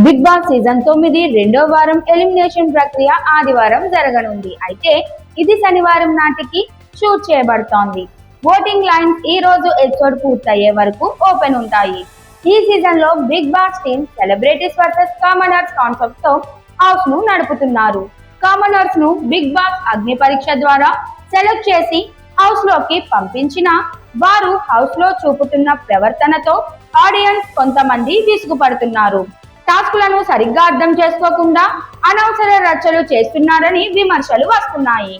Big boss season 9 రెండో వారం elimination ప్రక్రియ ఆదివారం జరగనుంది. అయితే ఇది శనివారం నాటికి షూట్ చేయబడుతోంది. ఓటింగ్ లైన్స్ ఈ రోజు ఎపిసోడ్ పూర్తయ్యే వరకు ఓపెన్ ఉంటాయి. ఈ సీజన్ లో Bigg Boss team celebrities versus commoners concept తో హౌస్ ను నడుపుతున్నారు. కామనర్స్ ను బిగ్ బాస్ అగ్ని పరీక్ష ద్వారా సెలెక్ట్ చేసి హౌస్ లోకి పంపించిన వారు హౌస్ లో చూపుతున్న ప్రవర్తనతో ఆడియన్స్ కొంతమంది విసుగుపడుతున్నారు. టాస్కులను సరిగ్గా అర్థం చేసుకోకుండా అనవసర రచ్చలు చేస్తున్నారని విమర్శలు వస్తున్నాయి.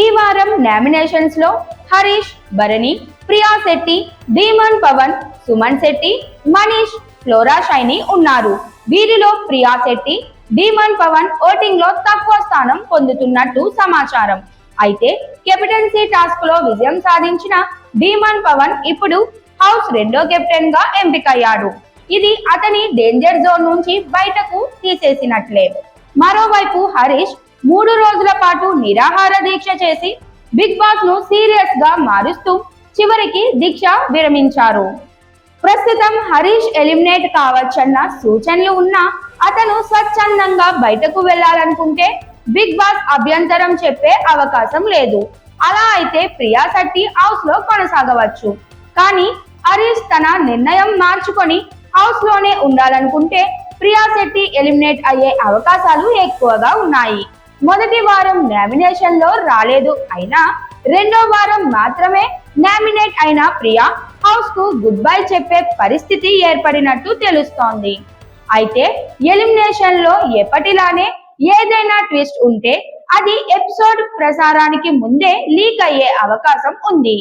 ఈ వారం నామినేషన్స్ లో హరీష్, భరణి, ప్రియా శెట్టి, ధీమన్ పవన్, సుమన్ శెట్టి, మనీష్, ఫ్లోరా షైని ఉన్నారు. వీరిలో ప్రియా శెట్టి, ధీమన్ పవన్ ఓటింగ్ లో తక్కువ స్థానం పొందుతున్నట్టు సమాచారం. అయితే కెప్టెన్సీ టాస్క్ లో విజయం సాధించిన ధీమన్ పవన్ ఇప్పుడు హౌస్ రెండో కెప్టెన్ గా ఎంపికయ్యాడు. ఇది అతని డేంజర్ జోన్ నుంచి బయటకు తీసేసినట్లే. మరోవైపు హరీష్ 3 రోజుల పాటు నిరాహార దీక్ష చేసి బిగ్ బాస్ ను సీరియస్ గా మారుస్తూ చివరికి దీక్ష విరమించారు. ప్రస్తుతం హరీష్ ఎలిమినేట్ కావచ్చన్న సూచనలు ఉన్నా అతను స్వచ్ఛందంగా బయటకు వెళ్లాలనుకుంటే బిగ్ బాస్ అభ్యంతరం చెప్పే అవకాశం లేదు. అలా అయితే ప్రియా శెట్టి హౌస్ లో కొనసాగవచ్చు. కానీ హరీష్ తన నిర్ణయం మార్చుకొని హౌస్ లోనే ఉండాలనుకుంటే ప్రియా శెట్టి ఎలిమినేట్ అయ్యే అవకాశాలు ఎక్కువగా ఉన్నాయి. మొదటి వారం నామినేషన్ లో రాలేదు అయినా రెండో వారం మాత్రమే నామినేట్ అయిన ప్రియా హౌస్ కు గుడ్ బై చెప్పే పరిస్థితి ఏర్పడినట్టు తెలుస్తోంది. అయితే ఎలిమినేషన్ లో ఎప్పటిలానే ఏదైనా ట్విస్ట్ ఉంటే అది ఎపిసోడ్ ప్రసారానికి ముందే లీక్ అయ్యే అవకాశం ఉంది.